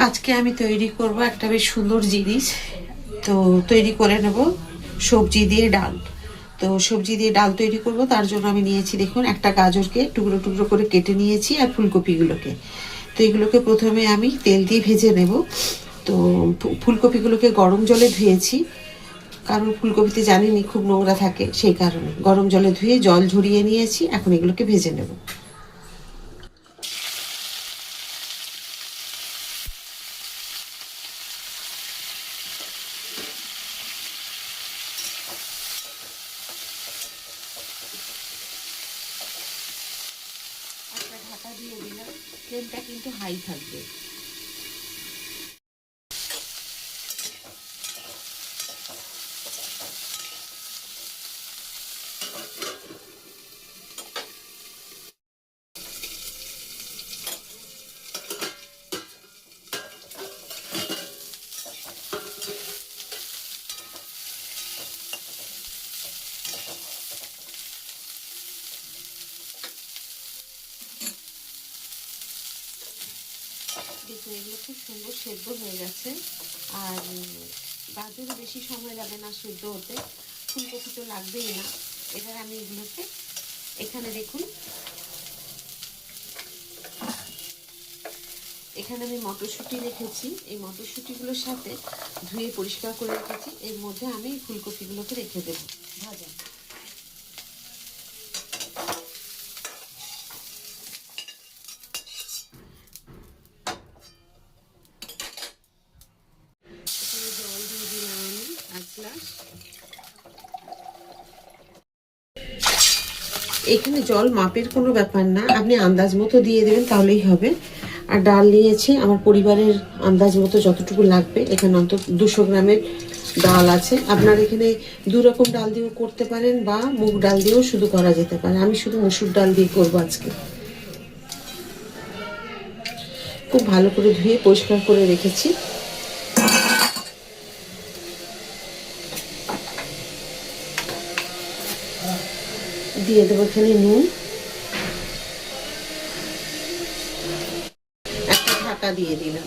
আজকে আমি তৈরি করব একটা বেশ সুন্দর জিনিস। তো তৈরি করে নেব সবজি দিয়ে ডাল। তো সবজি দিয়ে ডাল তৈরি করব, তার জন্য আমি নিয়েছি, দেখুন, একটা গাজরকে টুকরো টুকরো করে কেটে নিয়েছি, আর ফুলকপিগুলোকে। তো এগুলোকে প্রথমে আমি তেল দিয়ে ভেজে নেব। তো ফুলকপিগুলোকে গরম জলে ধুয়েছি, কারণ ফুলকপিতে জানিনি খুব নোংরা থাকে, সেই কারণে গরম জলে ধুয়ে জল ঝরিয়ে নিয়েছি। এখন এগুলোকে ভেজে নেব। একটা ঢাকা দিয়ে দিলাম, ফ্লেমটা কিন্তু হাই থাকবে। দেখুন, এগুলো খুব সুন্দর সেদ্ধ হয়ে গেছে। আর গাজরও বেশি সময় লাগে না সেদ্ধ হতে, ফুলকপি তো লাগবেই না। এবার আমি এগুলোকে, এখানে দেখুন, এখানে আমি মটরশুঁটি রেখেছি। এই মটরশুঁটিগুলোর সাথে ধুয়ে পরিষ্কার করে রেখেছি। এর মধ্যে আমি ফুলকপিগুলোকে রেখে দেবো ভাজা। এখানে জল দিয়ে দিলাম আমি 1 গ্লাস। এখানে জল মাপের কোনো ব্যাপার না, আপনি আন্দাজ মতো দিয়ে দেবেন, তাহলেই হবে। আর ডাল নিয়েছি আমার পরিবারের আন্দাজ মতো যতটুকু লাগবে। এখানে অন্তত 200 গ্রামের ডাল আছে। আপনার এখানে 2 রকম ডাল দিয়েও করতে পারেন, বা মুগ ডাল দিয়েও শুধু করা যেতে পারে। আমি শুধু মসুর ডাল দিয়ে করবো আজকে। খুব ভালো করে ধুয়ে পরিষ্কার করে রেখেছি। দিয়ে দেবো এখানে নুন। একটা ঢাকা দিয়ে দিলাম।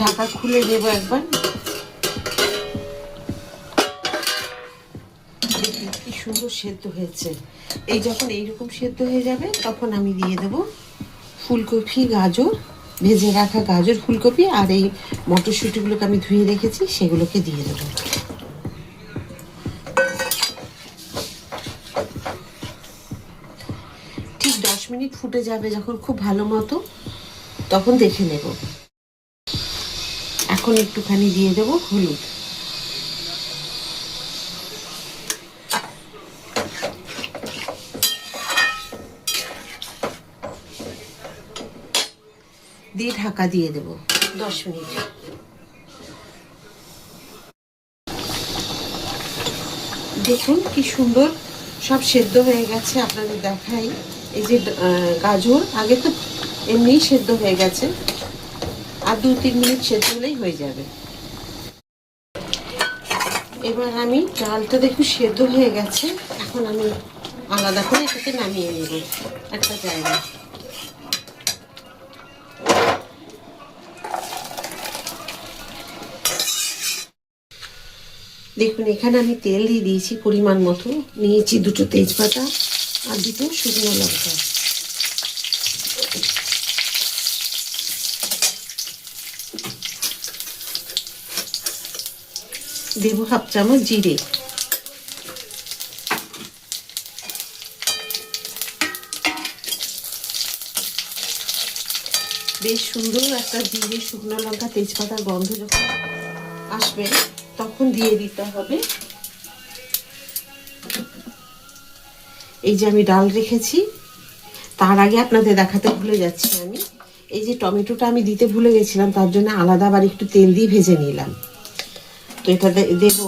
ঢাকা খুলে দেব একবার। কি সুন্দর সেদ্ধ হয়েছে। এই যখন এইরকম সেদ্ধ হয়ে যাবে, তখন আমি দিয়ে দেব ফুলকপি, গাজর, ভেজে রাখা গাজর, ফুলকপি, আর এই মটরশুঁটিগুলোকে আমি ধুয়ে রেখেছি, সেগুলোকে দিয়ে দেবো। ঠিক 10 মিনিট ফুটে যাবে যখন খুব ভালো মতো, তখন দেখে নেব। এখন একটুখানি দিয়ে দেবো হলুদ। দিয়ে ঢাকা দিয়ে দেবো 10 মিনিট। দেখুন কি সুন্দর সব সেদ্ধ হয়ে গেছে। আপনাদের দেখাই, এই যে গাজর আগে তো এমনিই সেদ্ধ হয়ে গেছে, আর 2-3 মিনিট সেদ্ধ হলেই হয়ে যাবে। এবার আমি ডালটা দেখুন সেদ্ধ হয়ে গেছে। এখন আমি আলাদা করে এটাকে নামিয়ে নেব একটা জায়গায়। দেখুন, এখানে আমি তেল দিয়ে দিয়েছি পরিমাণ মতো, নিয়েছি 2টো তেজপাতা আর 2টো শুকনো লঙ্কা। দেবো 1/2 চামচ জিরে। বেশ সুন্দর একটা জিরে, শুকনো লঙ্কা, তেজপাতার গন্ধ যখন আসবে, তখন দিয়ে দিতে হবে এই যে আমি ডাল রেখেছি। তার আগে আপনাদের দেখাতে ভুলে যাচ্ছি, আমি এই যে টমেটোটা আমি দিতে ভুলে গেছিলাম, তার জন্য আলাদা আবার একটু তেল দিয়ে ভেজে নিলাম। তো এটা দেব।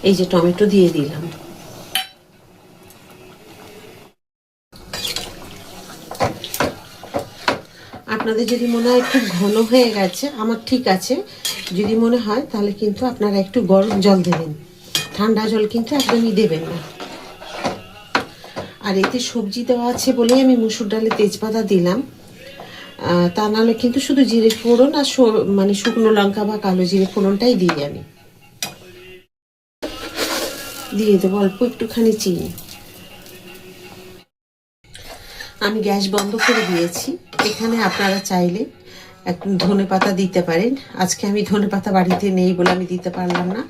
এই যে টমেটো দিয়ে দিলাম। আপনাদের যদি মনে হয় খুব ঘন হয়ে গেছে, আমার ঠিক আছে, যদি মনে হয় তাহলে কিন্তু আপনারা একটু গরম জল দেবেন, ঠান্ডা জল কিন্তু একদমই দেবেন না। আর এতে সবজি দেওয়া আছে বলেই আমি মুসুর ডালে তেজপাতা দিলাম, তা নাহলে কিন্তু শুধু জিরে ফোড়ন আর মানে শুকনো লঙ্কা বা কালো জিরে ফোড়নটাই দিই আমি। দিয়ে দেবো অল্প একটুখানি চিনি। আমি গ্যাস বন্ধ করে দিয়েছি। এখানে আপনারা চাইলে একটু ধনেপাতা দিতে পারেন। আজকে আমি ধনেপাতা বাড়িতে নেই বলে আমি দিতে পারলাম না,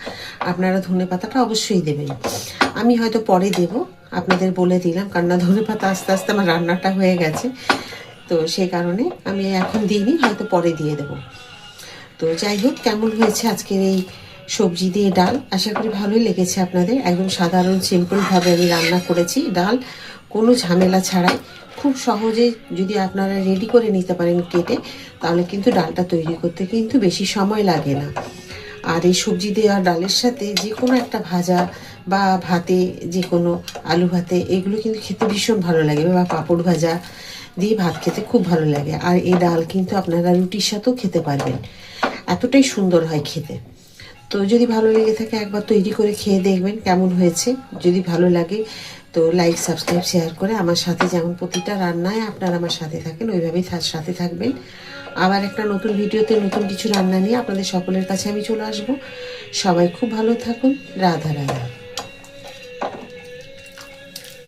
আপনারা ধনেপাতাটা অবশ্যই দেবেন। আমি হয়তো পরে দেব, আপনাদের বলে দিলাম, কারণ ধনেপাতা আস্তে আস্তে আমার রান্নাটা হয়ে গেছে, তো সেই কারণে আমি এখন দিইনি, হয়তো পরে দিয়ে দেব। তো যাই হোক, কেমন হয়েছে আজকের এই সবজি দিয়ে ডাল? আশা করি ভালোই লেগেছে আপনাদের। একদম সাধারণ সিম্পলভাবে আমি রান্না করেছি ডাল, কোনো ঝামেলা ছাড়াই। খুব সহজে যদি আপনারা রেডি করে নিতে পারেন কেটে, তাহলে কিন্তু ডালটা তৈরি করতে কিন্তু বেশি সময় লাগে না। আর এই সবজি দেওয়া ডালের সাথে যে কোনো একটা ভাজা বা ভাতে, যে কোনো আলু ভাতে, এগুলো কিন্তু খেতে ভীষণ ভালো লাগে, বা পাঁপড় ভাজা দিয়ে ভাত খেতে খুব ভালো লাগে। আর এই ডাল কিন্তু আপনারা রুটির সাথেও খেতে পারবেন, এতটাই সুন্দর হয় খেতে। তো যদি ভালো লেগে থাকে একবার তৈরি করে খেয়ে দেখবেন কেমন হয়েছে। যদি ভালো লাগে তো লাইক, সাবস্ক্রাইব, শেয়ার করে আমার সাথে, যেমন প্রতিটা রান্নায় আপনারা আমার সাথে থাকেন, ওইভাবেই সাথে থাকবেন। আবার একটা নতুন ভিডিওতে নতুন কিছু রান্না নিয়ে আপনাদের সকলের কাছে আমি চলে আসবো। সবাই খুব ভালো থাকুন। রাধা রাধা।